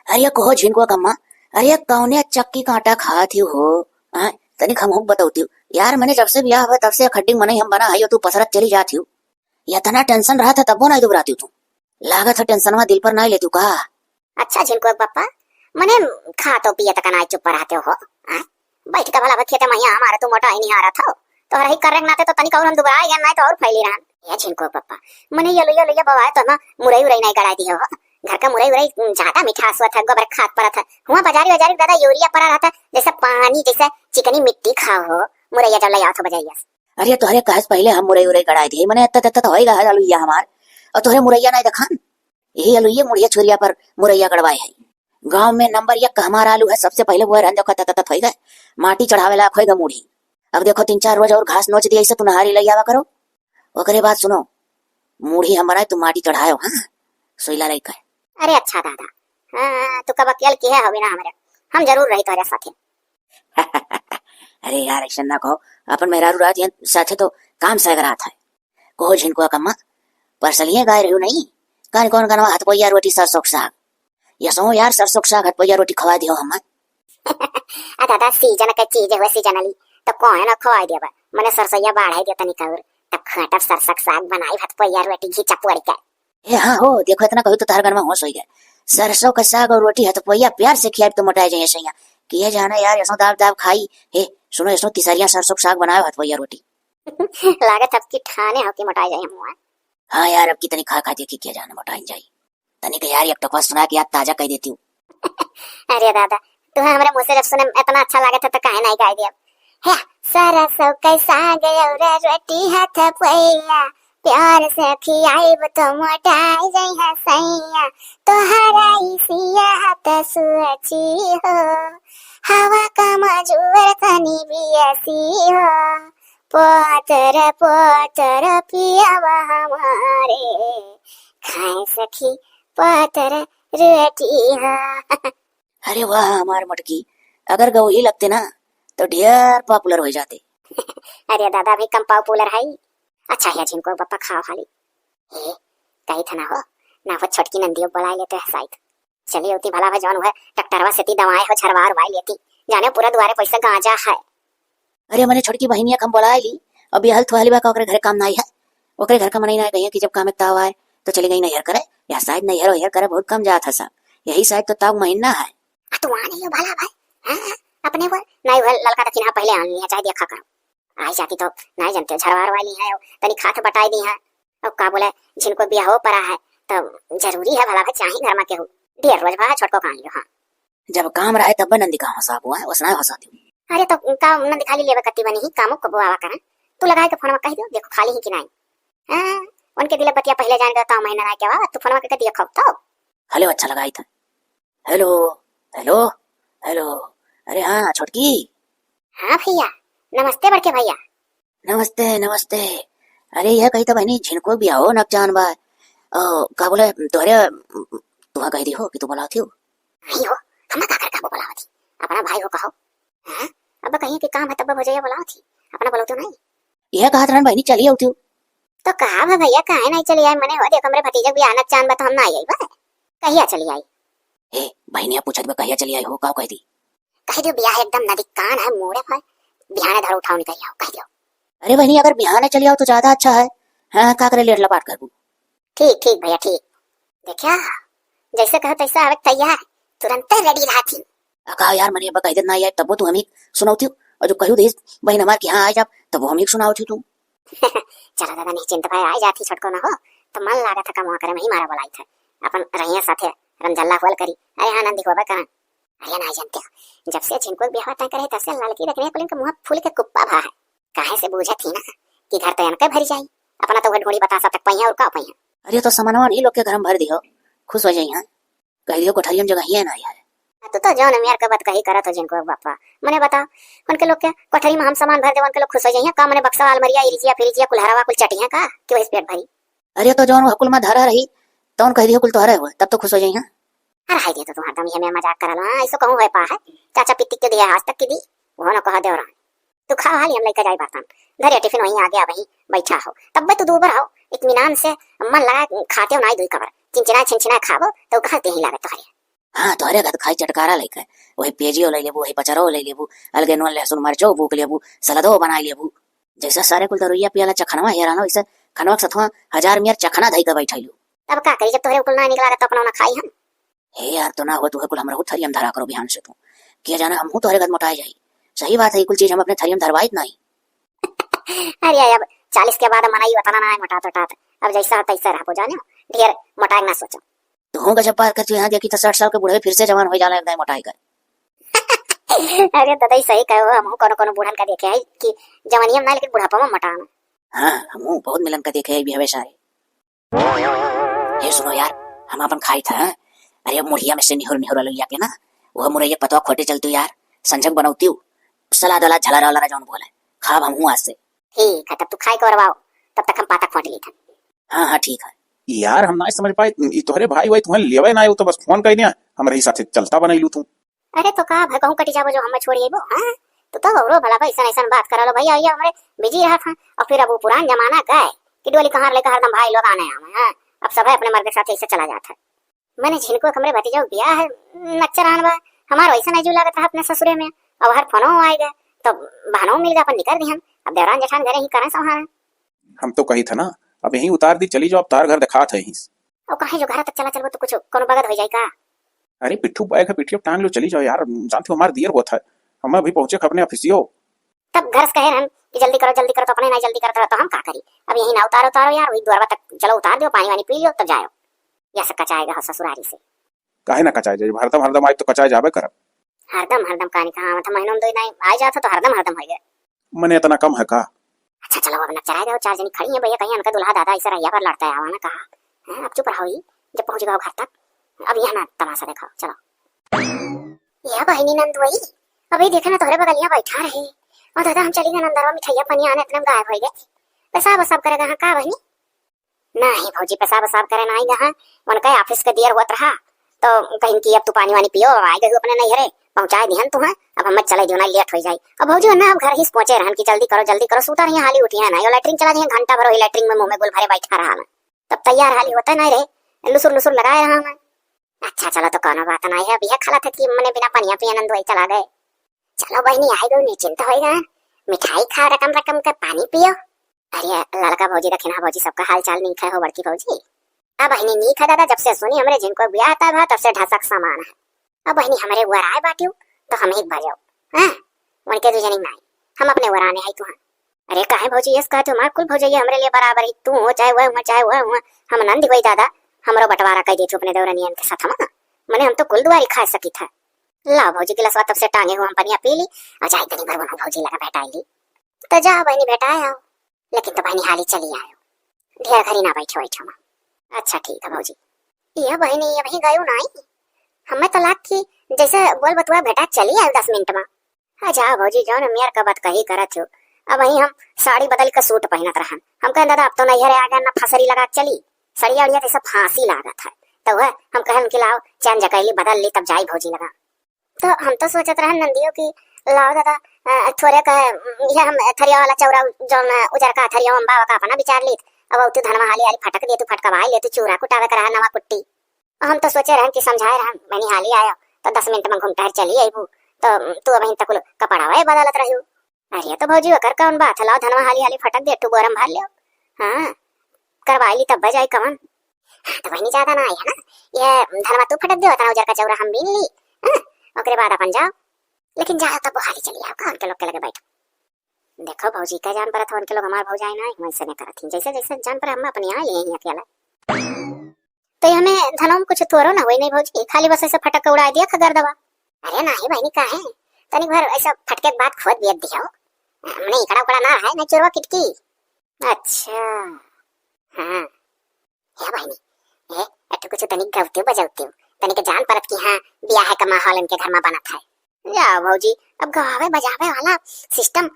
अरे कहो झिनको कम्मा। अरे कौने चक्की कांटा खा थी हो। हाँ, तनिक हम बताती हूँ यार, मैंने जब से ब्याह हुआ तब से खड्डी मन हम बना है तू पसरत चली जाती हूँ। इतना टेंशन रहा था तब वो नहीं दुबराती तू। लागत है टेंशन में दिल पर नहीं लेती कहा। अच्छा झिनको पापा मने खा तो पिए तक ना चुप रहते हो। हाँ? बैठ का भला खेते में हमारा तो मोटा ही नहीं आ रहा था तो रही करने नाते तो तनिक और हम दोबारा या नहीं तो और फैली रहा। ये झिनको पापा मने ये बवाए तो ना मुरई उरई नहीं गड़ा दी हो। घर का मुरई उरई ज्यादा मीठा हुआ था गोबर खाद पड़ा था। हुआ बाजारी बाजारी दादा यूरिया पड़ा रहा था जैसे पानी जैसे चिकनी मिट्टी खाओ हो मुरैया जब ले आओ तो बजाइए। अरे तोहरे कहे पहले हम मुरई उरई गड़ाई थी मैंने इतना तो होएगा अलुइया हमार। और तोहरे मुरैया नहीं दखान यही अलुइया मुड़िया छुरिया पर मुरैया गड़वाए है। गांव में नंबर 1 हमारा आलू है सबसे पहले वो रन देखो तत हो गए माटी चढ़ावे ला खोएगा मुड़ी। अब देखो 3-4 रोज और घास नोच दिया ऐसे तू नहारी ले आवा करो। ओकरे बाद सुनो मुड़ी हमारा तुम माटी चढ़ायो। हाँ सोइला लई का। अरे अच्छा दादा हाँ तू कब अकेले की है हवे ना हमारे हम जरूर रही तोरे साथे। अरे यार ऐसा ना कहो अपन मेहरारू रात साथे तो काम सगरा था। कहो झिनको कम्मा परसलिए गाय रही नहीं कान कौन कनवा हाथ पोया रोटी सरसों साग यसो यार सरसों साग हाथ पोया रोटी खवा दियो हम। आ दादा सीजन का चीज है सीजन वाली तो कौन ना खवा दिया मैंने सरसैया बाढ़ाई दिया तनिक और तब खाटा सरसों साग बनाई भात पोया रोटी घिचा पोड़ी का। ए हाँ हो देखो इतना कहू तो तार घर में होश हो गया। सरसों का साग और रोटी हाथ पोया प्यार से खिया तो मोटाए जाए सैया किए जाना यार यसो दाब दाब खाई। हे सुनो यसो तिसरिया सरसों साग बनायो हाथ पोया रोटी। लागत अब की ठाने हो की मोटाई जाए हम। हाँ यार अब कितनी खा खा देखी किया जाना मोटाई जाए तनिक यार एक टोपा सुना के याद ताजा कह देती हूँ। अरे दादा तुम्हें हमारे मुंह से जब सुने इतना अच्छा लगा था तो काहे नहीं गाय दिया। है सरसों का साग और रोटी हाथ पोया प्यार से खियाई तो मोटाई जाई है सैया तोहरा इसिया हाथ सुअची हो हवा का मजूर तनी बियसी हो पोतर पोतर पियावा हमारे खाए सखी पोतर रोटी हो। अरे वाह हमार मटकी अगर गवही लगते ना तो ढेर पॉपुलर हो जाते। अरे दादा भी कम पॉपुलर है। अच्छा है जिनको पापा खाओ खाली हे कही था ना हो ना वो छोटकी नंदी बुला लेते हैं शायद चलिए उती भला भाई जौन है डॉक्टरवा से ती दवाएं हो छरवार वाई लेती जाने पूरा दुआरे पैसा गांजा है। अरे मैंने छोटकी बहनिया कम बोला ली अब ये हल्थ वाली बा का घर काम नहीं है ओकरे घर का मनी ना कहिए कि जब काम एकता हुआ है तो चली गई नैहर करे या शायद नैहर वैहर करे बहुत कम जाता सब यही शायद तो ताऊ महीना है। तू आ नहीं हो भला भाई हाँ अपने वो नहीं वो ललका तो चिन्हा पहले आन लिया चाहे देखा करो आई जाती तो नहीं जानते झरवार वाली है तनी खात बटाई दी है और का बोले जिनको ब्याह हो पड़ा है तो जरूरी है भला भाई चाहे घर में केहू देर रोज भाई छोटको कहां लियो। हाँ जब काम रहे तब नंदी का हंसा हुआ है उसना हंसा दी। अरे तो का नंदी खाली लेवे कत्ती बनी ही कामो को बुआवा करा तू लगाए के फोन में कह दो देखो खाली ही कि नहीं। हां उनके दिल बतिया पहले जान देता महीना ना क्या तू फोन में कह दिया खाओ तो हेलो अच्छा लगाई था। हेलो हेलो हेलो अरे हाँ छोटकी। हाँ भैया नमस्ते बड़के भैया। नमस्ते नमस्ते। अरे यह कही तो बहनी झिनको भी आओ नक जान बा का बोले तोहरे तुहा कह दी हो कि तू बोला थी नहीं हो हम का कर का बोला थी अपना भाई हो कहो। हां अब कहीं के काम है तब भजैया बोला थी अपना बोलो तो नहीं यह कहा था बहनी चलिए उठी तो कहा है भैया काहे नहीं चली आई मने हो देख हमरे भतीजे भी आनक चांद बा तो हम ना आई बा कहिया चली आई। ए बहनिया पूछत बा कहिया चली आई हो का कह दी कह दो ब्याह एकदम नदी कान है मोड़े पर बिहाने धर उठाओ निकल आओ कह दो। अरे बहनी अगर बिहाने चली आओ तो ज्यादा अच्छा है। हाँ का करे लेट लपाट कर ठीक ठीक भैया ठीक देखा जैसे कहो तैसा आवे तैयार तुरंत रेडी रहती। कहा यार मने बकाई देना यार तब तू हमें सुनाती और जो कहू दे बहन हमार के यहाँ आ जा तब वो हमें सुनाओ थी तू। चला दादा नहीं चिंता भाई आ जाती छटको ना हो तो मन लागा था कमा करे में ही मारा बोलाई था अपन रहिया साथे रमजल्ला होल करी। अरे हाँ नंदी होबा कहां अरे ना जानते हो जब से जिनको ब्याह तय करे तब से लड़की रखने को मुंह फूल के कुप्पा भा है काहे से बूझा थी ना कि घर तयन के भरी जाई अपना तो ढोड़ी बता सकता पहिया और का पहिया। अरे तो सामानवा नहीं लोग के घर में भर दियो खुश हो जाई। हां कह दियो कोठरियन जगह ही है ना यार तू तो जौन मेयर के बात कही करत हो जिनको बापा मने बता उनके लोग के कोठरी में हम सामान भर दे उनके लोग खुश हो जाइए का मने बक्सा अलमरिया इरिजिया फिरिजिया कुल्हारावा कुल चटिया का कि वही पेट भरी। अरे तो जौन हकुल में धरा रही तो कह दियो कुल तोहरे हो तब तो खुश हो जाई। हां अरे हाय दे तो तुम्हारा दम ये मैं मजाक करला हां ऐसो कहूं है पा है चाचा पित्ती के दिया आज तक की दी वो ना कहा दे रहा तू खा हाली हम लेके जाई बर्तन धरे टिफिन वहीं आ गया वहीं बैठा हो तब तू दूबर हो इत्मीनान से मन लगा खाते हो ना दुई कबर चिंचिना छिनछिना खावो तो खाते ही लागत तोहरे हाँ तोहरे घर खाई चटकारा लेके वही पेजियो ले लेबू वही पचरो ले लेबू अलगे नोन लहसुन मरचो भूक लेबू सलादो बनाई लेबू जैसा सारे कुल दरुइया पियाला चखनवा हेरानो वैसे खनवा सथवा 1000 मियर चखना धई के बैठैलू। अब का करी जब तोहरे कुल ना निकला तो अपना ना खाई हम। हे यार तो ना हो तू कुल हमरा थरियम धरा करो बिहान से तू किया जाना हमहू तोहरे घर मोटाई जाई। सही बात है कुल चीज हम अपने थरियम धरवाई नहीं। अरे अब 40 के बाद मनाई बताना ना है मोटा तो अब जैसा तैसा रहो जाने ढेर मोटाई ना सोचो। तो होगा जब पार करती यहाँ देखी तो 60 साल के बूढ़े फिर से जवान हो जाला एकदम मोटाई का। अरे दादा सही कहो हम कोनो कोनो बूढ़न का देखे है कि जवानियम ना लेकिन बुढ़ापा में मोटा। हाँ हम बहुत मिलन का देखे भी हवे सारे। ये सुनो यार हम अपन खाई था अरे अब मुड़िया में से निहुर निहुर लिया के ना वो मुरैया पतवा खोटे चलती यार संजग बनौती हूँ सलाद वाला झलरा वाला जौन बोले खाब हम आज से। ठीक है तब तू खाई करवाओ तब तक हम पाता खोट ली था। हाँ हाँ ठीक है यार हम ना समझ पाए तोहरे भाई भाई तुम्हें लेवे ना तो बस फोन कर दिया हमारे ही साथ चलता बनैलू तू। अरे तो का भाई कहूं कटी जाबो जो हमें छोड़िए वो हां तो औरो भला भाई ऐसा बात करा लो भैया ये हमारे बिजी रहा था और फिर अब वो पुरान जमाना का है कि डोली कहां लेकर हरदम भाई लोग आने हमें हां अब सब अपने मर्द के साथ ऐसे चला जाता है। मैंने झिनको हमरे भतीजा बियाह है नच्चर आनवा हमारा वैसा नहीं जो लागत रहा अपने ससुरे में अब हर फोनो आएगा तो बहनों मिल गया अपन निकल दी हम अब देवरान जेठान घरे ही करें संभाल। हम तो कही था ना अब यहीं उतार दी चली जाओ अब तार घर दिखा था यहीं और कहे जो घर तक चला चलो तो कुछ कोनो बगत हो जाए का। अरे पिट्ठू बैग है पिट्ठू टांग लो चली जाओ यार जानते हो हमारे देर हुआ था हम अभी पहुंचे अपने ऑफिसियो। तब घर से कहे हम कि जल्दी करो तो अपने ना जल्दी करते तो हम का करी अब यही ना उतारो यार वही द्वारवा तक चलो उतार दो पानी वानी पी लो तब जाओ या सब कचाएगा ससुरारी से काहे ना कचाए जाए हरदम हरदम आए तो कचाए जाबे करब हरदम कहानी कहा मतलब महीनों में दो नहीं आ जाता तो हरदम हो गया। मने इतना कम है का। अच्छा चलो अब नचराए दो 4 जनी खड़ी है भैया कहीं उनका दुल्हा दादा ऐसा रैया पर लड़ता है आवा ना कहा है अब चुप रहो जब पहुंच गए घर तक अब यहाँ ना तमाशा दिखाओ चलो। यह बहनी नंद वही अभी देखा ना तोहरे बगलिया बैठा रहे और दादा हम चली गए अंदर मिठाइया पानी आने इतना गायब हो गए पेशाब करेगा हाँ का बहनी नहीं भौजी पेशाब करे ना आई यहाँ उनका ऑफिस का देर हुआ रहा तो कहीं की अब तू पानी वानी पियो आए गए अपने नहीं हरे पहुंचाए दिहन तू है अब हम चले जो ना लेट हो जाए अब भौजी ना अब घर ही पहुंचे रहन की जल्दी करो सूता रही हाली उठी है ना यो लैट्रिन चला दिए घंटा भर लैट्रिन में मुंह में गुल भरे बैठा रहा मैं तब तैयार हाली होता नहीं रहे लुसुर लगाए रहा मैं। अच्छा चलो तो कोनो बात नहीं है अब यह खाला था कि मैंने बिना पानिया पिए आनंद वही चला गए। चलो बहनी आई गई निश्चिंत होएगा मिठाई खा रकम का पानी पियो। अरे लड़का भौजी रखना भौजी सबका हाल चाल नहीं खाए हो बड़की भौजी अब बहनी नहीं खा दादा जब से सुनी हमारे जिनको ब्याह था तब से ढसक सामान है अब बहनी हमारे वर आए बाटियो तो हम एक बजाओ हाँ उनके तो जनी नहीं हम अपने वर आने आई तू। अरे काहे भौजी यस कहते हो कुल भौजी हमारे लिए बराबर ही तू हो चाहे वह हम नंद कोई दादा हमारो बंटवारा कह देथु अपने देवरानियन के साथ हम मने हम तो कुल दुआरी खा सकी था ला भौजी के लसवा तब से टांगे हो हम पनिया पी ली और जाए तनी भर भौजी लगा बैठाई तो जा बहनी बेटा आओ लेकिन तो बहनी हाली चली आयो ढेर घरी ना बैठो अच्छा ठीक है भौजी यह बहनी ये वही गयो नहीं हमें तो लाग की जैसे बोल बतुआ बेटा चली आयो 10 मिनट में अच्छा भौजी जौन मेयर का बात कही करत हो अब वही हम साड़ी बदल के सूट पहनत रहन हम कहे दादा अब तो नहीं हरे आगे ना फसरी लगा चली सड़िया उड़िया तो सब फांसी लागत है तो वह हम कहन कि लाओ चैन जकैली बदल ली तब जाई भौजी लगा तो हम तो सोचत रहन नंदियों की लाओ दादा थोड़े का ये हम थरिया वाला चौरा जौन उजर का थरिया हम बाबा का अपना विचार ली अब तू धनवा हाली हाली फटक दे तू फटकवाई ले तू चूरा कुटावे करा नवा कुट्टी हम तो सोचे रहन कि समझाए रहन मैंने हाली आया तो 10 मिनट में घूमटा चली आईबू तो तू अब तक कपड़ावा बदलत रही। अरे तो भौजी कर कौन बात लाओ धनवा हाली हाली फटक दे तू बोरम भर ले हाँ करवाई ली तब बजाई कवन तो वही ज्यादा ना आई है ना ये धनवा तू फटक दे उतना उजर का चौरा हम बीन ली ओकरे बाद अपन जाओ लेकिन जाओ तब हाली चली आओ कौन के लोग के लगे बैठो देखो भौजी का जान पर उनके लोग हमारे भौजाई ना वैसे नहीं करती जैसे जैसे जान पर हम अपनी आ लिए अकेला तो हमें धनों में कुछ तोरो ना हुई नहीं भौजी खाली बस ऐसे फटक के उड़ा दिया खगर दवा। अरे नहीं बहनी का है तनी भर ऐसा फटके के बाद खोद दिया दियो हमने इकड़ा उकड़ा ना है ना चोरवा किटकी। अच्छा हाँ है बहनी ऐसे कुछ तनी गवते बजाते हो तनी के जान परत की हाँ ब्याह का माहौल इनके घर में बना था या भौजी अब गावे बजावे वाला सिस्टम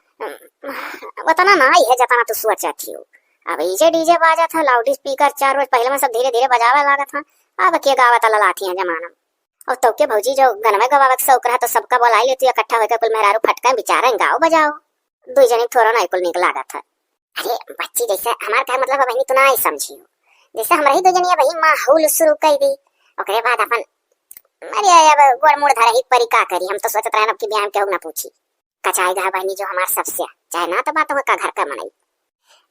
बताना ना ये जताना तो सोचती हो अब इजे डीजे बाजा था लाउड स्पीकर 4 रोज पहले में सब धीरे धीरे बजावे लगा था अब के गावत ललाती है जमाना और तो के भौजी जो गनवे गवावे के शौक रहा तो सबका बोलाई लेती इकट्ठा होकर कुल मेहरारू फटका बिचारे गाओ बजाओ 2 जने थोड़ा ना कुल निकल लगा था। अरे बच्ची जैसे हमारे घर मतलब बहनी तू ना ही समझी हो जैसे हमरा ही 2 जनिया वही माहौल शुरू कर दी ओकरे बाद अपन अरे अब गोड़ मुड़ धरा ही परी का करी, हम तो सोचत रहे कि बियाह केहू ना पूछी कचाई गा बहनी जो हमार सबसे चाहे ना तो बात का घर का मनाई।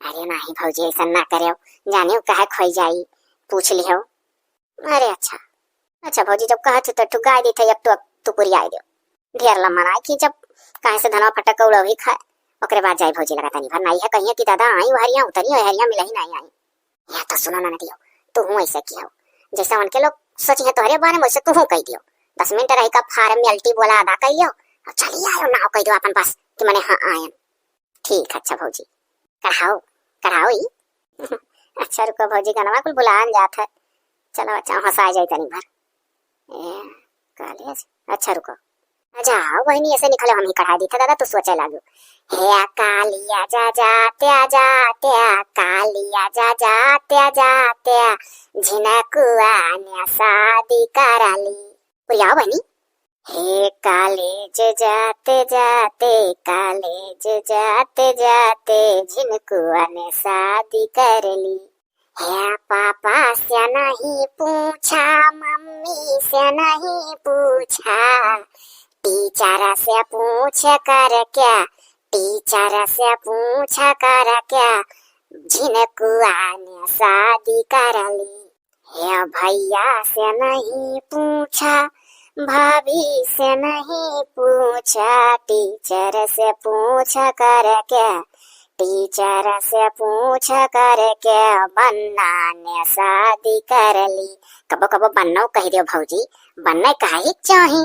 अरे नहीं भौजी ऐसा ना करे, जानियो कहे खोई जाई, पूछ लियो। अरे अच्छा अच्छा भौजी जब कहत तो तू गाय दी थे एक तू पूरी आई दियो, ढेर लम्मा ना कि जब कहे से धनवा फटक उड़ा ही खाए ओकरे बाद जाई भौजी लगा तनी भर नहीं है कहिए कि दादा आई हरिया उतरी हरिया मिला ही नहीं आई। या तो सुनो ना दियो, तू हूं ऐसे किया जैसा उनके लोग सोची है तोहरे बारे में वैसे तू हूं कह दियो, 10 मिनट रही का फार्म में अल्टी बोला अदा कहियो और चली आयो ना कह दो अपन पास कि मैंने हाँ आयन। ठीक अच्छा भौजी कढ़ाओ कढ़ाओ ही अच्छा रुको भौजी गनवा कुल बुलान जात है, चलो अच्छा हंसा जाए तनी भर ए कॉलेज। अच्छा रुको जाओ बहनी ऐसे निकलो हम ही कढ़ा दी था दादा तू सोचे लागो। हे कालिया जा कालिया जा झिनकुआ ने शादी कराली बुझाओ बहनी। हे कॉलेज जाते जाते झिनकुआ ने शादी कर ली। है पापा से नहीं पूछा मम्मी से नहीं पूछा, टीचर से पूछ कर क्या टीचर से पूछ कर क्या झिनकुआ ने शादी कर ली। है भैया से नहीं पूछा भाभी से नहीं पूछा, टीचर से पूछ कर क्या टीचर से पूछ कर के बन्ना ने शादी कर ली। कबो कबो बन्नो कह दियो भौजी, बन्ने काहे चाही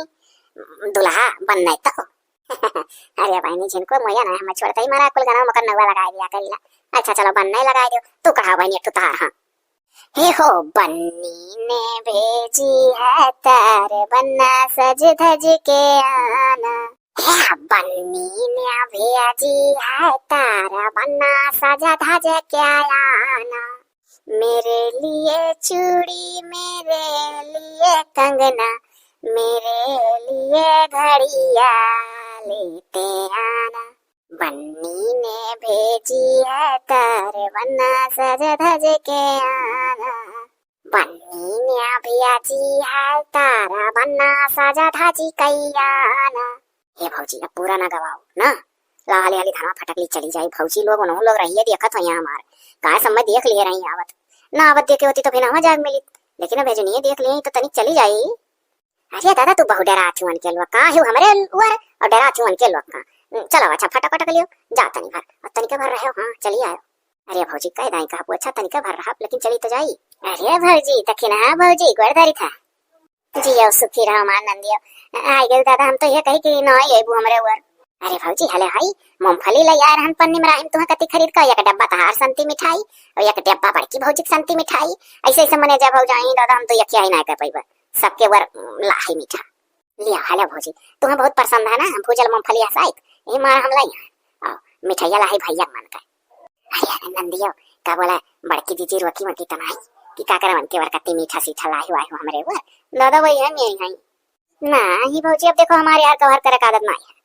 दुल्हा बनने तो अरे बहनी जिनको मोया ना हम छोड़ते ही मारा कुल गाना मकर नवा लगा दिया करीला। अच्छा चलो बनने लगा दियो तू कढ़ा बहनी तू तार। हाँ हे हो बन्नी ने भेजी है तार बन्ना सज धज के आना। है बन्नी ने भेजी है तार बन्ना सज धज के आना। मेरे लिए चूड़ी मेरे लिए कंगना मेरे लिए घड़िया लेते आना। बन्नी ने भेजी है तार बन्ना सज धज के आना। बन्नी ने भेजी है तार बन्ना सज धज के आना। हे भौजी अब पूरा ना गवाओ ना, लाली हाली धना फटकली चली जाई भौजी लोग उन्हों लोग रहिए देखत हो यहाँ हमारे काय समय देख लिए रही आवत ना आवत देखे होती तो फिर ना जाग मिली, लेकिन अब भेजनी देख ली तो तनिक चली जाई। अरे दादा तू बहु डरा थी उनके लोग का है हमरे ऊपर और डरा थी उनके लोग का। चलो अच्छा फटाफट लियो जा तनी भर और तनिक भर रहे हो। हाँ चली आयो। अरे भौजी कह दाई कहा अच्छा तनिक भर रहा लेकिन चली तो जाई। अरे भौजी तखिन है भौजी गोरधारी था जियो सुखी रहो मान नंदियो आई गए दादा हम तो ये कही कि ना ये बु हमरे ऊपर। अरे भौजी हले हाई मूंगफली ले यार हम पन्नी में राहिम तुम्हें कति खरीद का एक डब्बा तहार संती मिठाई और एक डब्बा बड़की भौजी संती मिठाई ऐसे ऐसे मने जा भौजाई दादा हम तो यकिया ही ना कर पाइबा सबके वर लाही मीठा लिया हले भौजी तुम्हें बहुत पसंद है ना भूजल मूंगफली साइक ये मार हम लाई आओ मिठाइया लाही भैया मन का। अरे नंदियो का बोला बड़की दीदी रोकी मकी तनाई कि का करे मन के वर कति मीठा सीठा लाही वाही हमरे वर दादा वही है मेरी है ना ही भौजी। अब देखो हमारे यार कवर करे आदत नहीं है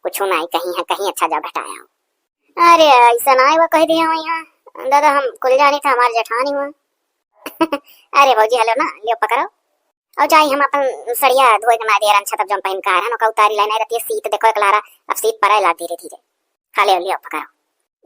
कुछ नहीं कहीं है कहीं अच्छा जा घटाया। अरे ऐसा ना वो कह दिया यहाँ दादा हम कुल जानी था हमारे जेठानी हुआ अरे भौजी हेलो ना लियो पकड़ो और जाई हम अपन सड़िया धोए के मारे रन छतब जम पहन का है ना उतारी लाइन रहती है सीट देखो एक लारा अब सीट पर ला धीरे धीरे खा ले लियो पकड़ो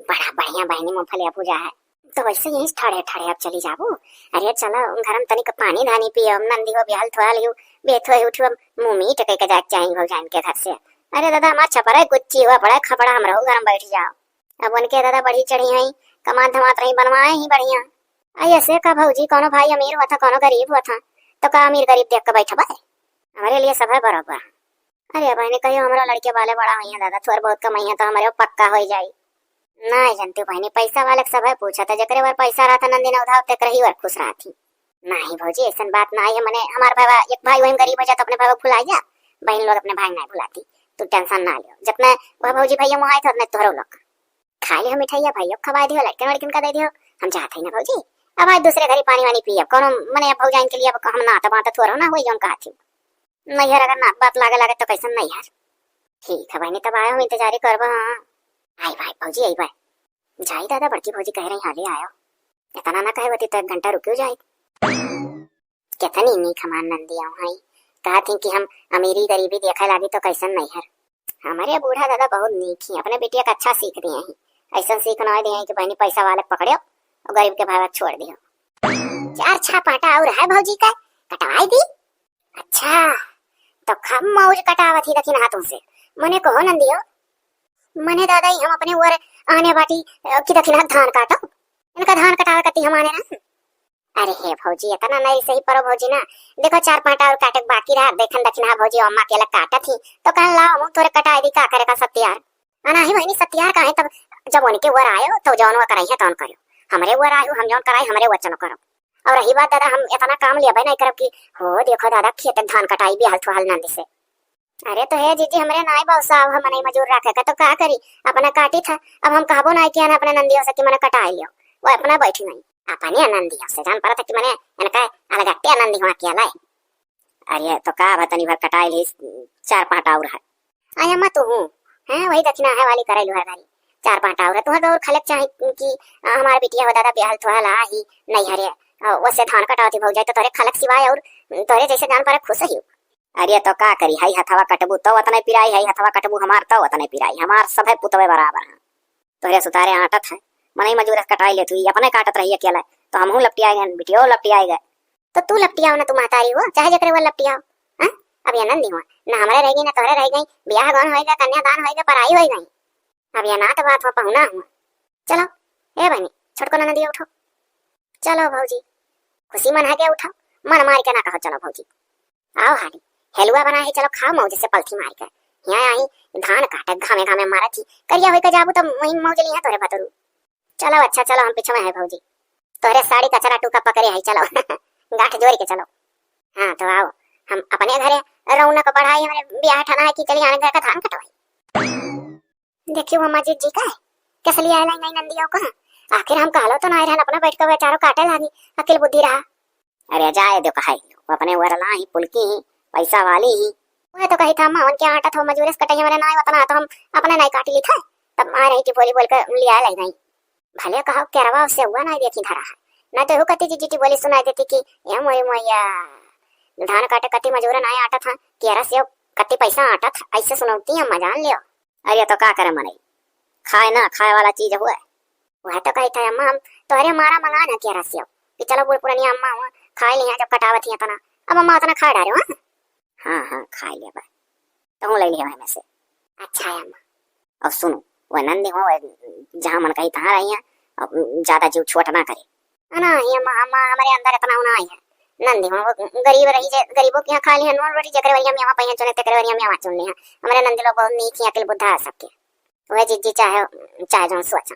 बड़ा बढ़िया बहनी मूंगफली पूजा है तो वैसे यही ठड़े ठड़े अब चली जाबू। अरे चलो घर में तनिक पानी धानी पियो नंदी हो बिहाल थोड़ा लियो बेथो उठो मुंह मीट कह के जाके चाहिए भौजान के घर से। अरे दादा हमारा छपरा गुच्ची हुआ पड़ा खपड़ा हम रहो घर में बैठ जाओ। अब उनके दादा बढ़ी चढ़ी है कमान धमात रही बनवाए ही बढ़िया ऐसे का भौजी कोनो भाई अमीर हुआ था कोनो गरीब हुआ था तो का अमीर गरीब देख के बैठा भाई हमारे लिए सब है बराबर। अरे बहने कहियो हमारा लड़के वाले बड़ा हुई है दादा थोड़ा बहुत कमाई है तो हमारे पक्का हो जाये ना जानती बहनी पैसा वाले सब है पूछा था जकरे बार पैसा रहा था नंदी ने उधार तक रही और खुश रहा थी। नहीं भौजी ऐसा बात ना है मैंने हमारा भाई एक भाई वही गरीब हो जाता अपने भाई को भुला जा बहन लोग अपने भाई नहीं भुलाती तू टेंशन ना लियो जितना वह भौजी भैया वहाँ थे उतने तोहरो लोग खा लियो मिठाइया भैया खवा दियो लड़के लड़किन का दे दियो हम चाहते ना भौजी। अब आज दूसरे घरी पानी वानी पिए कोनो मने भौजाइन के लिए हम ना तो बात थोड़ा ना होई जोन कहा थी नहीं यार अगर ना बात लागे लागे तो कैसन नहीं यार। ठीक है बहनी तब आयो हम इंतजार करबा। आई भाई भौजी आई भाई जाई दादा बड़की भौजी कह रही हाली आयो इतना ना कहे होती तो 1 घंटा रुकियो जाई कितनी नहीं खमान नंदी आओ हाई कहा थी कि हम अमीरी गरीबी देखा लागी तो कैसन नहीं है। हमारे बूढ़ा दादा बहुत नीक ही अपने बेटिया का अच्छा सीख दिए हैं। ऐसा सीख ना दिए कि बहनी पैसा वाले पकड़ो और गरीब के भाई छोड़ दियो। 4 छापाटा और है भौजी का कटवाई दी। अच्छा तो खम मौज कटावत ही दखिन हाथों से मने कहो नंदियो मने दादा ही हम अपने ऊपर आने बाटी की दखिन धान काटो इनका धान कटावे कती हम आने ना। अरे हे भौजी इतना नहीं सही परो भौजी ना देखो 4 पाटा और काटे बाकी रहा देखन दखिन भौजी अम्मा के लग काटा थी तो कल लाओ हम थोड़े कटाई दी का करे का सत्यार अना ही बहनी सत्यार का है तब जब उनके वर आयो तो जौन वा कराई है तौन करो हमरे वर आयो हम जौन कराई हमरे वचन करो। और रही बात दादा हम इतना काम लिया नहीं करब की हो देखो दादा खेत धान कटाई भी हाल थोहल नंदी से। अरे तो है जीजी हमरे नाई बाऊ साहब हम नहीं मजूर रखे का तो का करी अपना काटी था अब हम कहबो नहीं किया ना अपने नंदियों से कि मैंने कटाई लियो वो अपना बैठी नहीं अपने नंदियों से जान पड़ा था कि मैंने इनका अलगट्टे नंदी हुआ किया लाए। अरे तो का बतनी भर कटाई ली 4 पाटा और है आया मत हूँ है वही दक्षिणा है वाली करे लुहर गारी 4 पाटा और तुह और खलक चाहे कि हमारे बिटिया हो दादा ब्याह थोड़ा ला ही नहीं हरे वैसे धान कटावती भौजाई तो तोरे खलक सिवाय और तोरे जैसे जान पर खुश ही। अरे तो का करी हई हथवा कटबू तो उतने पिराई हई हथवा कटबू हमार तो उतने पिराई हमार सब है पुतवे बराबर है तोरे सुतारे आटत है मने मजूर कटाई ले तू अपने काटत रही अकेला तो हमहू लपटी आए गए बिटियो लपटी आए गए तो तू लपटी आओ ना तू महतारी हो चाहे जकरे वो लपटी आओ हां अब ये नंदी हुआ ना हमारे रह गई ना तोरे रह गई ब्याह गौन होएगा कन्यादान होएगा पराई होई नहीं अब ये नात बात हो पहुना हुआ। चलो ए बहनी छोटको नंदी उठो चलो भौजी खुशी मन है के उठो मन मार के ना कहो चलो भौजी आओ हाडी हलवा बना है चलो खाओ मौज से पलथी मार के यहाँ आई धान काटे घामे घामे मारा थी करिया होई के जाबू तो वही मौज लिया तोरे बतरू। चलो अच्छा चलो हम पीछे में है भौजी तोरे साड़ी कचरा टूका पकड़े है चलो गांठ जोड़ के चलो। हाँ तो आओ हम अपने घरे रौनक बढ़ाई हमारे ब्याह ठाना है कि चलिए आने घर का धान कटवाई। देखियो अम्मा जी का है कैसे लिया है नहीं नंदियों का आखिर हम कहलो तो ना रहन अपना बैठ कर चारों काटे लागी अकेले बुद्धि रहा। अरे जाए दो कहाई अपने वरला ही पुलकी ही पैसा वाली ही वो तो कही था अम्मा उनके आटा था मजूरे से कटाई हमारे नाई उतना तो हम अपने नाई काट ली था तब मां रही थी बोली बोल कर लिया ले नहीं भले कहो केरवा उससे हुआ नहीं देखी धरा है ना तो कती जीटी बोली सुनाई देती कि ये मोई मोया धान काटे कती मजूरन आया आटा था केरा से कती पैसा आटा था ऐसे सुनौती हम जान लियो। अरे तो का करे मने खाए ना खाए वाला चीज हुआ वह तो कही था अम्मा हम तोहरे मारा मंगा ना केरा से कि चलो बुढ़ पुरानी अम्मा हुआ खाए लिया जब कटावत ही तना अब अम्मा उतना खा डारे हो। हाँ हाँ खा लिया भाई तो हूँ ले लिया में से। अच्छा है अम्मा अब सुनो वह नंदी हो जहाँ मन कही तहाँ रही है अब ज्यादा जीव छोट ना करे ना ये अम्मा हमारे अंदर इतना होना आई है नंदी हो गरीब रही जे गरीबों के यहाँ खा लिया नॉन रोटी जकर वरिया में पहिया चुने तकर वरिया में चुन लिया हमारे नंदी लोग बहुत नीक है अकल बुद्धा है सबके वह जीजी चाहे चाहे जो सोचा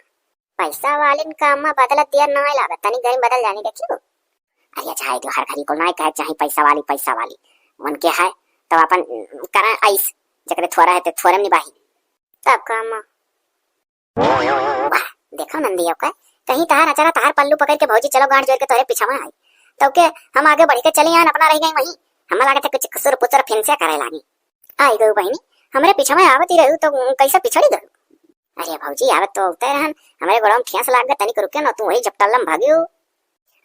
पैसा वाले का अम्मा बदलत दिया ना लागत तनी गरीब बदल जाने देखियो। अरे चाहे तो हर घड़ी को ना कहे चाहे पैसा वाली उनके है तब अपन करा आइस जकरे थोड़ा है तो थोड़े में निभाई तब का अम्मा वाह देखो नंदी का कहीं तार अचारा तार पल्लू पकड़ के भौजी चलो गांठ जोड़ के तोरे पीछा में आई तो के हम आगे बढ़ के चले यहाँ अपना रह गई वहीं हम लगा था कुछ कसुर पुचर फिनसे करे लागी आई गई बहनी हमारे पीछे में आवती रहू तो कैसे पिछड़ी गई। अरे भौजी आवत तो उतर रहन हमारे गोड़ा में ठेस लाग गया तनिक रुके ना तू वही जपटलम भागियो।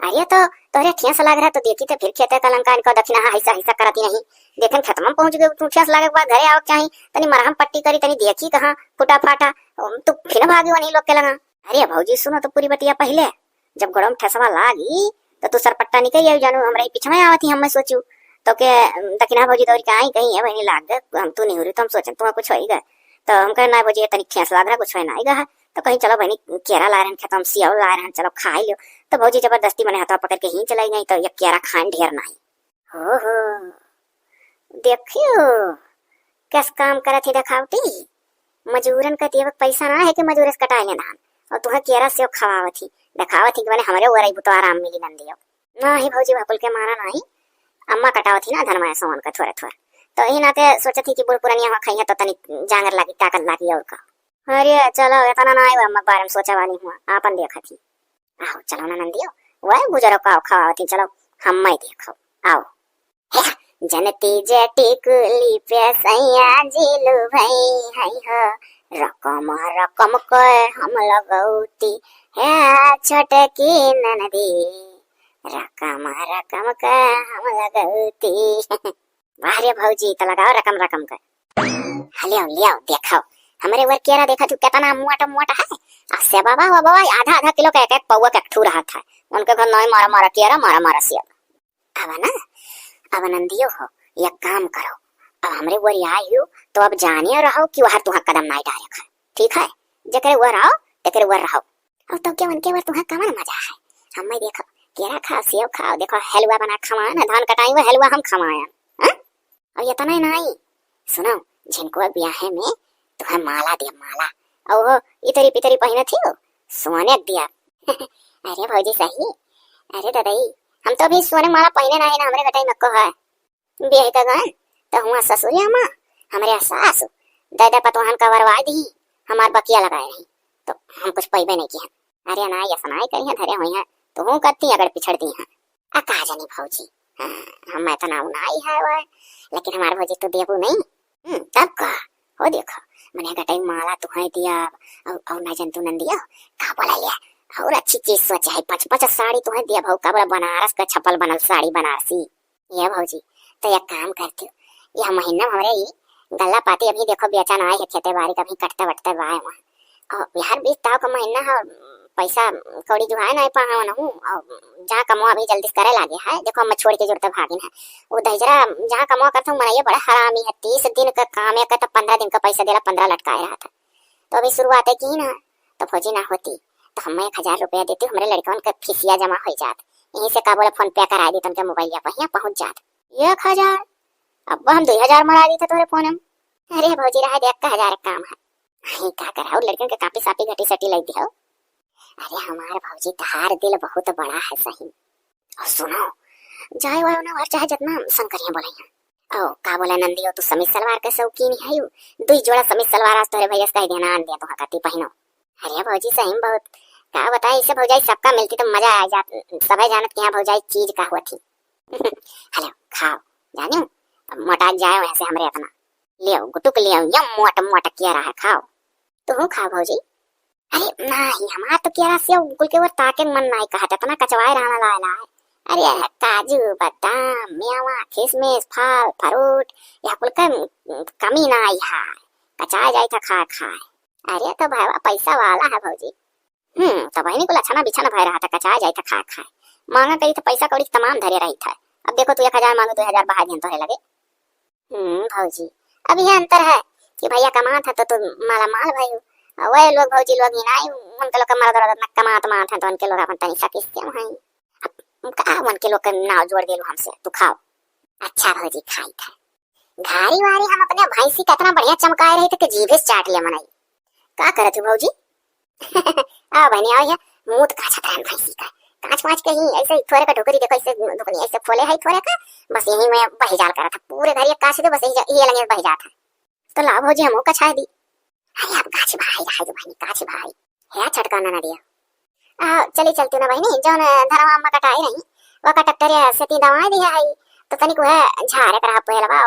अरे तो तोरे ठेस लाग रहा तो देखी तो फिर खेते कलंका इनको दक्षिणा हिस्सा हिस्सा करती नहीं देखन खत्म पहुंच गए तू ठेस लागे के बाद घरे आओ चाहे तनी मरहम पट्टी करी तनी देखी कहां फुटा फाटा तू फिर भागियो नहीं लोग के लगा। अरे भौजी सुनो तो पूरी बतिया पहले जब गोड़ा में ठेसवा लागी तो तू सरपट्टा निकल आई जानू हमरे पीछे में आवती हम सोचू तो के दक्षिणा भौजी दौड़ के आई कहीं है वही लाग गए हम तू नहीं हो रही तो हम सोचे तुम्हें कुछ होगा तो हम कहे ना भौजी तनिक ठेस लाग रहा कुछ है ना आएगा तो कहीं चलो बहनी केरा ला रहे हैं खेतों में सियाव ला रहे हैं चलो खा लियो तो भौजी जबरदस्ती मैंने हाथों पकड़ के ही चलाई गई तो ये केरा खान ढेर नहीं हो देखियो कैस काम करे थे दिखावटी मजूरन का तेवक पैसा ना है कि मजूर से कटाए धान और तुह केरा से खवावत ही दिखावत ही कि मैंने हमारे वो रही तो आराम मिली नंदी ना ही भौजी भाकुल के मारा नहीं अम्मा कटावत ही ना धनमाया सोहन का थोड़े थोड़े तो ही नाते सोचे थी कि बुढ़ पुरानी वहाँ खाई है तो तनी जांगर लागी ताकत लागी और का। अरे चलो इतना ना आयो अम्मा बारे में सोचा वाली हुआ आपन देखा थी आओ चलो ना नंदियो वह गुजरो का खावा थी चलो हम मैं देखो आओ है जनती जटी कुली पे सैया जिलू भाई हाय हो रकम को हम लगौती है छोटकी ननदी रकम का हम लगौती वाह रे भौजी तो लगाओ रकम रकम का। लियो लियो देखो हमारे वर केरा देखा तू कितना मोटा मोटा है। से बाबा हो बाबा आधा आधा किलो का एक पौवा का ठू रहा था। उनके घर नई मारा मारा केरा मारा मारा सेब। अब ना अब नंदियो हो ये काम करो। अब हमरे वर आयु तो अब जानिए रहो कि वहां तुहा कदम नहीं डाले खा। ठीक है जकरे वर आओ तकरे वर रहो। अब तो क्या उनके वर तुहा कमन मजा है। हम देखो केरा खाओ सेब खाओ देखो हलवा बना खवाए ना धान कटाई हुआ हलवा हम खवाए। अब ये तना नहीं सुनो जिनको ब्याहे में तुम्हें माला दिया माला और वो इतरी पितरी पहने थी वो सोने दिया। अरे भौजी सही। अरे दादाई हम तो अभी सोने माला पहने नहीं ना हमारे गटाई मक्को है। ब्याह का गए तो हुआ ससुरिया माँ हमारे सास दादा पतवाहन का वरवा दी हमार बकिया लगाए रही तो हम कुछ पैबे नहीं किया। अरे ना ये सुनाई करी है धरे हुई है तो हूँ करती अगर पिछड़ दी है। कहा जानी भौजी हम इतना उनाई है वह लेकिन हमारे भौजी तो देबू नहीं। तब का हो देखो मैंने गटाई माला तुम्हें दिया और ना जंतु नंदिया का बोला लिया और अच्छी चीज सोचा है 5 साड़ी तुम्हें दिया भाव का बोला बनारस का छपल बनल साड़ी बनारसी। ये भौजी तो एक काम करती हूँ यह महीना हमारे ही गला पाती अभी देखो बेचन आए है खेते बाड़ी कभी कटते वटते वाए वहाँ और यार 20 ताव का महीना है पैसा कौड़ी जो है नहीं पाहा हूँ जहाँ कमो अभी जल्दी करे लागे है। देखो हम छोड़ के जुड़ते भागिन है वो दहजरा जहाँ कमो करता हूँ मनाइए बड़ा हरामी है। 30 दिन का काम है तो 15 दिन का पैसा देला 15 लटकाए रहा था। तो अभी शुरुआत की ना तो फौजी ना होती तो हम 1000 रुपया देती हमारे लड़कों का फीसिया जमा हो जात यहीं से का बोले फोन पे करा दी तुमके मोबाइल पर यहाँ पहुँच जात 1000 अब हम 2000 मरा दी थे तुम्हारे फोन में। अरे भौजी रहा देख का 1000 काम है क्या करा लड़कियों के कापी सापी घटी सटी लग दिया। अरे हमारे भौजी तहार दिल बहुत बड़ा है सही। और सुनो जाए वायो ना और चाहे जितना शंकरिया बोले हैं ओ का बोला नंदियो तू समीज सलवार के शौकीन है यू 2 जोड़ा समीज सलवार आज तोरे भैया कह देना आन दिया तो हकती पहनो। अरे भौजी सही में बहुत का बताए इसे भौजाई सबका मिलती तो मजा आ जात सबे जानत कि हां भौजाई चीज का हुआ थी। हेलो खाओ जानियो अब मोटा जाए वैसे हमरे इतना लियो गुटुक लियो यम मोटा मोटा किया रहा खाओ तू खाओ भौजी। अरे नहीं हमारा तो केरा से गुल के वो ताके मन नहीं कहा इतना कचवाए रहना लाला है। अरे काजू बादाम मेवा किशमिश फल फ्रूट यह कुल का कमी ना आई है कचाए जाए था खा खाए। अरे तो भाई पैसा वाला है भौजी। तो बहनी को अच्छा ना बिछाना भाई रहा था कचाए जाए था खा खाए मांगा करी तो पैसा कौड़ी तमाम धरे रही था। अब देखो तू 1000 मांगो 2000 बाहर दिन तोरे लगे। भौजी अब यह अंतर है कि भैया कमा था तो तुम माला माल भाई वह लोग भौजी लोग ही नहीं उनके लोग का मर्द औरत न कमात मात है तो उनके लोग अपन तनी सा किस्ते हैं का उनके लोग का नाव जोड़ देलू हमसे तू खाओ। अच्छा भौजी खाई था घारी वारी हम अपने भैंसी कितना बढ़िया चमकाए रहे थे कि जीभे से चाट लिया मनाई का करे तू भौजी। आ बहनी आओ ये मुंह का छतरान भैंसी का कांच पांच के ही ऐसे थोड़े का ढोकरी देखो ऐसे दुकनी ऐसे खोले है थोड़े का बस यही में बहिजाल करा था पूरे घर ये काश दे बस ये लगे बहिजा था तो ला भौजी हमो का छाए दी। अरे अब गाछ भाई रहा जो बहनी गाछ भाई है छटकाना ना दिया चली चलती ना बहनी जो धरवा अम्मा कटाई रही वो का टक्टर से ती दवाई दिया है तो तनिक है झारे करा पहलवा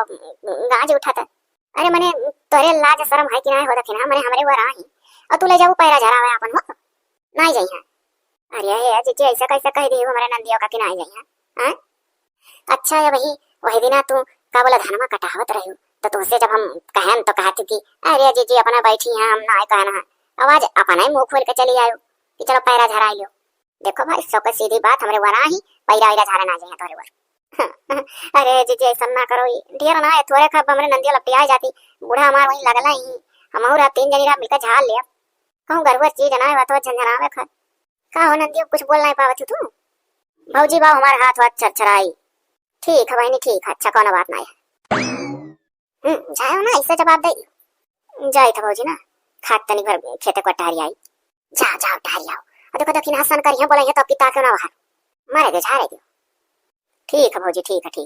गाज उठा था। अरे मने तोरे लाज शरम है कि ना होता ना मने हमरे वर आई और तू ले जाऊ पैरा झरावे अपन हो नहीं जाई है। अरे हे जीजी ऐसा कैसे कह दी हमारे नंदियो का कि नहीं जाई है। अच्छा है भाई वही दिन तू का बोला धनमा कटावत रही तो तुमसे जब हम कहन तो कहती कि अरे जीजी अपना बैठी हैं हम ना कहना है आवाज अपना ही मुंह खोल के चली आयो कि चलो पैरा झरा लियो। देखो भाई सौ सीधी बात हमरे वरा ही पैरा वैरा झरा ना जाए तोरे वर। अरे जीजी ऐसा ना करो ढेर ना है थोड़े खब हमरे नंदिया लपटिया जाती बूढ़ा हमार वही लगला ही हम और 3 जनी मिलकर झाल लिया कहूं गरबर चीज ना है तो झंझनावे खा का हो नंदिया कुछ बोल नहीं पावत तू भौजी बाबू हमारे हाथ हाथ चरचराई। ठीक है भाई नहीं ठीक है अच्छा कौन बात नहीं है। जाओ ना ऐसे जवाब दे जाए था भौजी ना खाद तनी भर खेते को टहरी आई जा जाओ टहरी आओ और देखो दक्षिण हसन करिए बोले तो पिता क्यों ना बाहर मारे दे झारे दो। ठीक है भौजी ठीक है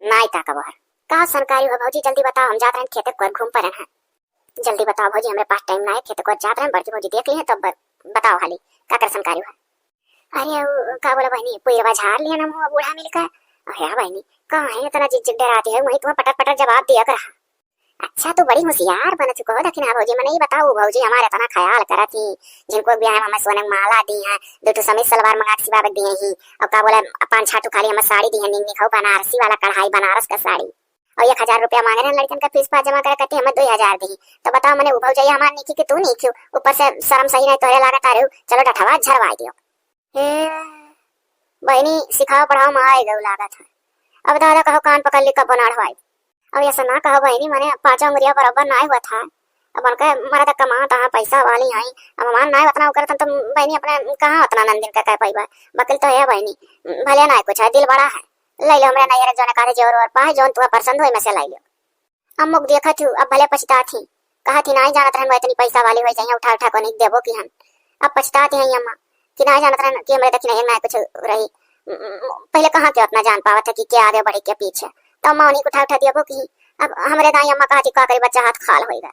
नाई ताका बाहर कहा सरकारी हो भौजी जल्दी बताओ हम जाते हैं खेते को घूम पर हैं जल्दी बताओ भौजी हमारे पास टाइम ना है खेते को जाते हैं बड़की भौजी देख ली है तब बताओ हाली का कर सरकारी हो। अरे का बोला बहनी पुरवा झाड़ लिया ना मुँह बूढ़ा मिलकर अरे बहनी कहाँ है इतना जिद डराती है वही तुम्हें पटक पटक जवाब दिया कर। अच्छा तो बड़ी होशियार बन चुको हो लेकिन भौजी मैं नहीं बताऊ भौजी हमारे इतना ख्याल करा थी जिनको ब्याह हमें सोने माला दी है 2 समीज सलवार मंगा के सिवा दी ही और का बोला 5-6 खाली हमें साड़ी दी है निंगी खाऊ बनारसी वाला कढ़ाई बनारस का साड़ी और 1,000 रुपया मांगे रहे लड़कन का फीस पास जमा करे कहते हमें 2,000 दी। तो बताओ मने उभव जाइए हमार नहीं कि तू नहीं क्यों ऊपर से शर्म सही नहीं तोरे लागत आ रहे चलो डठवा झरवा दियो। हे बहनी सिखाओ पढ़ाओ में आए गौ लागत है। अब दादा कहो कान पकड़ ली कब ना ढवाई। अब ऐसा ना कहो बहनी मने 5 उंगलिया बराबर ना हुआ था। अब उनका मरद कमा तहाँ पैसा वाली आई अब मान ना उतना कर तो बहनी अपने कहाँ उतना नंदिन का कह पाई बकिल तो है बहनी भले ना कुछ है दिल बड़ा है ले लो हमरा नैयर जोने काहे जोर और पाए जोन तुआ पसंद होई में से ले लो। अम्मुक देखा थी अब भले पछता थी कहा थी नहीं जानत रहन इतनी पैसा वाली हो जाइए उठा उठा को नहीं देबो की हन। अब पछताती हैं अम्मा कि नहीं जानत रहन कि हमरे दक्षिण ना कुछ रही पहले कहाँ के उतना जान पावा था कि क्या आगे बढ़े के पीछे तो अम्मा उन्हीं को उठा उठा दिया की। अब हमरे दाई अम्मा कहा थी का करी बच्चा हाथ खाल होएगा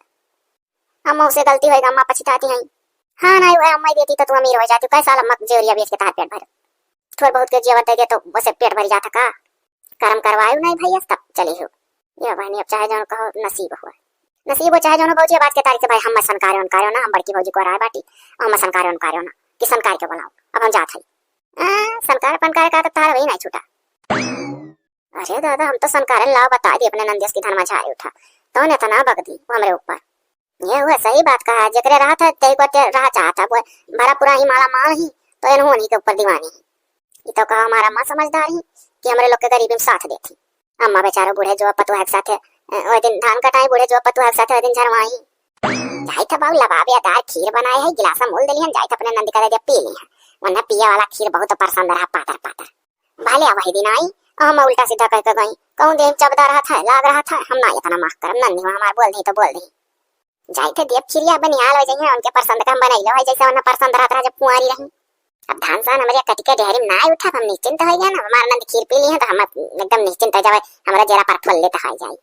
अम्मा उसे गलती होएगा अम्मा पछताती हैं। हाँ नहीं हुआ अम्मा देती तो तू अमीर हो जाती कैसा अम्मा जेवरिया बेच के तार पेट भर थोड़ा बहुत के जीवन दे तो बस पेट भर जाता का कर्म करवायु नहीं भैया तब चली हो। ये बहनी अब चाहे जो कहो नसीब हुआ नसीब हो चाहे जो भौजी बात के तारीख से भाई हम संकार ना हम बड़की भौजी को राय बाटी हम संकार ना कि संकार के बुलाओ अब हम जात है संकार पनकार का तो तार वही नहीं छूटा। अरे दादा हम तो संकार लाओ बता दी अपने नंदियस की धन में झाड़ी उठा तो ने तना बग दी हमरे ऊपर ये हुआ सही बात कहा जकरे रहा था तेरे को रहा चाहता वो भरा पूरा ही माला माल ही तो इन होनी के ऊपर दीवानी ये तो कहा हमारा अम्मा समझदार ही कि हमारे लोग के गरीबी में साथ देती। अम्मा बेचारो बूढ़े जो पतुआ के साथ वो दिन धान कटाई बूढ़े जो पतुआ के साथ वो दिन झरवाई जाई था बाबू लबाबे दार खीर बनाए है गिलासा मोल देली हम जाई था अपने नंदी का दे पी ली है वरना पिया वाला खीर बहुत पसंद रहा पातर पातर भाले वही दिन आई हम उल्टा सीधा कह के गई कहूं देह चबदा रहा था लाग रहा था हम ना इतना माफ करम नंदी हमार बोल दी तो बोल दी जाई थे देव खीरिया बनियाल हो जाइए उनके पसंद का हम बनाई लो जैसे उन्हें पसंद रहा था जब कुंवारी रही। अब धान सान हमारे कटिके डेहरी में ना उठा हम निश्चिंत हो गया ना हमारा नंद खीर पी ली है तो हम एकदम निश्चिंत हो जाए हमारा जरा पर फल लेता हो जाए।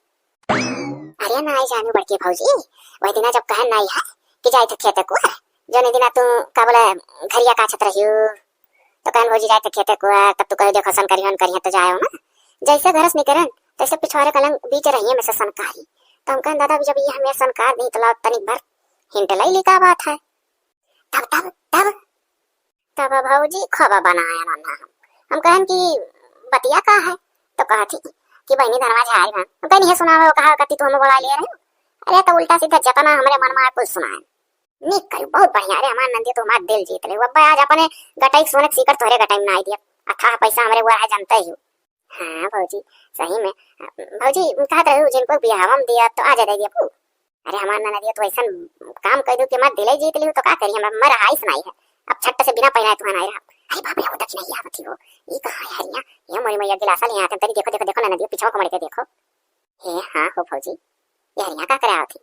अरे ना जानू बड़की भौजी वही दिन जब कहे नहीं है कि जाए थे खेते को जो नहीं दिन तू का बोले घरिया का छत रही तो कहन भौजी जाए थे खेते को तब तू कहे देखो सन करियन तो जाओ ना जैसे घरस निकरन तैसे पिछवाड़े कलंग बीच रही है में से सनकारी तो हम कहन दादा जब ये हमें सनकार नहीं तो तनिक भर हिंट लाई लिखा बात है तब तब तब तब भौजी खबा बनाया ना हम कहन कि बतिया का है तो कहा थी कि बहनी धनवा झाई ना हम कहनी है सुना हो कहा कति तू हमें बोला ले रहे हो अरे तो उल्टा सीधा जतना हमारे मन में कुछ सुनाए निक कर बहुत बढ़िया रे हमार नंदी तो हमार दिल जीत ले अब आज अपने गटाई सोने सीकर तोरे गटाई में आई दिया अथा पैसा हमारे वो है जानते ही। हाँ भौजी सही में भौजी कहा था जिनको बिहावम दिया तो आ जा दिया अरे हमार ना दिया तो ऐसा काम कर दो कि मैं दिले जीत ली तो का करी हम मर हाई सुनाई है अब छट्ट से बिना पहनाए तुम्हारा रहा अरे बाप रे वो दक्षिण ही आवती हो ये कहा है हरिया ये मोरी मैया गिलासा ले आते तरी देखो देखो देखो ना नदी पीछे को मर के देखो हे हाँ हो भौजी ये हरिया का करे आवती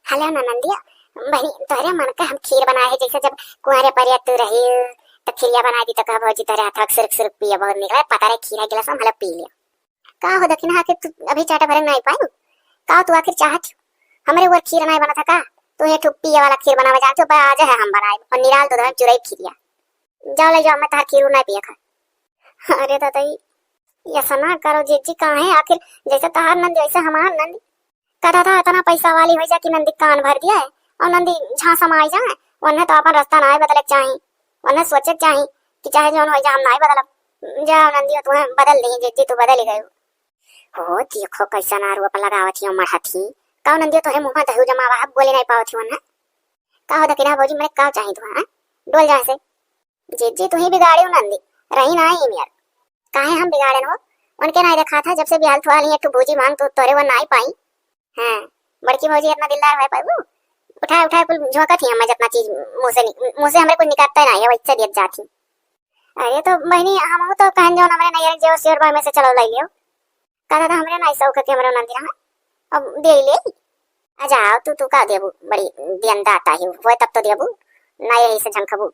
हेलो नंदिया बहनी तोरे मन का हम खीर बनाए है जैसे जब कुंवारे पर तू रही तो खीरिया बना दी तो कहा भौजी तेरे हाथ सिर्फ सिर्फ पिया बहुत निकला पता रहे खीरा गिलास हम पी लिया का हो दक्षिण आके तू अभी चाटा भरन नहीं पाई का तू आखिर चाहत हमारे वो खीर नहीं बना था का तो ये पिया वाला खीर बनावे जानते हो आज है हम बनाए और निराल तो धन चुराई खीरिया जाओ ले जाओ मैं तार खीर नहीं पिया खा। अरे दादा ऐसा ना करो जी कहाँ है आखिर जैसे तहार नंदी वैसे हमार नंदी कहा था इतना पैसा वाली हो जा कि नंदी कान भर दिया है और नंदी झांसा में आई जाए वरना तो अपन रास्ता ना बदले चाहिए वरना सोचे चाहिए कि चाहे जो हो जा हम नहीं बदल जाओ नंदी तुम्हें बदल दी जी तू बदल गए हो देखो कैसा ना रूप लगावत ही मरा थी का नंदी तो मुंह दहू जमा बोले नहीं पावत ही वरना का हो दकिना भौजी मैंने का चाहिए तू डोल जाए से जी तू ही बिगाड़ी हूँ नंदी रही ना ही यार काहे हम बिगाड़े न उनके नहीं देखा था जब से बिहाल थुआ ली तू भौजी मांग तो तोरे वो ना पाई। हाँ बड़की भौजी इतना दिलदार है पाई उठाए उठाए कुल झोंका थी हमें जितना चीज मुंह से हमें कुछ निकालता नहीं है वैसे दियत जाती। अरे तो बहनी हम तो कहन जो हमारे नैयर जो शेर भाई में से चलो ले लियो कहा था हमारे नहीं सौख के हमारे नंदी रहा अब दे ले आ जाओ तू का देबू बड़ी दियंदा आता ही वो तब तो देबू ना यही से झंखबू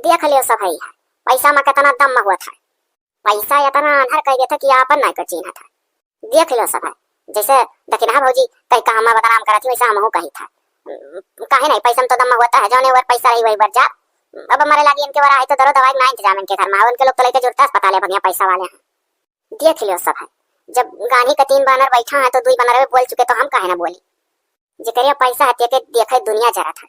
देख लियो सब है पैसा में कितना दम हुआ था पैसा इतना अनहर कह गया था कि आपन नहीं कर चीना था देख लो सब है जैसे दक्षिणा भौजी कई काम बदनाम करा थी वैसा हम कही था काहे नहीं पैसा में तो दम होता है जो और पैसा रही वही बढ़ जा अब हमारे लागी इनके वाला है तो दरो दवाई ना इंतजाम इनके घर में उनके लोग तो लेके जुड़ता अस्पताल है भगिया पैसा वाले हैं देख लियो सब है जब गानी का 3 बानर बैठा है तो 2 बानर बोल चुके तो हम काहे ना बोली जिकरिया पैसा है देखे दुनिया जरा था।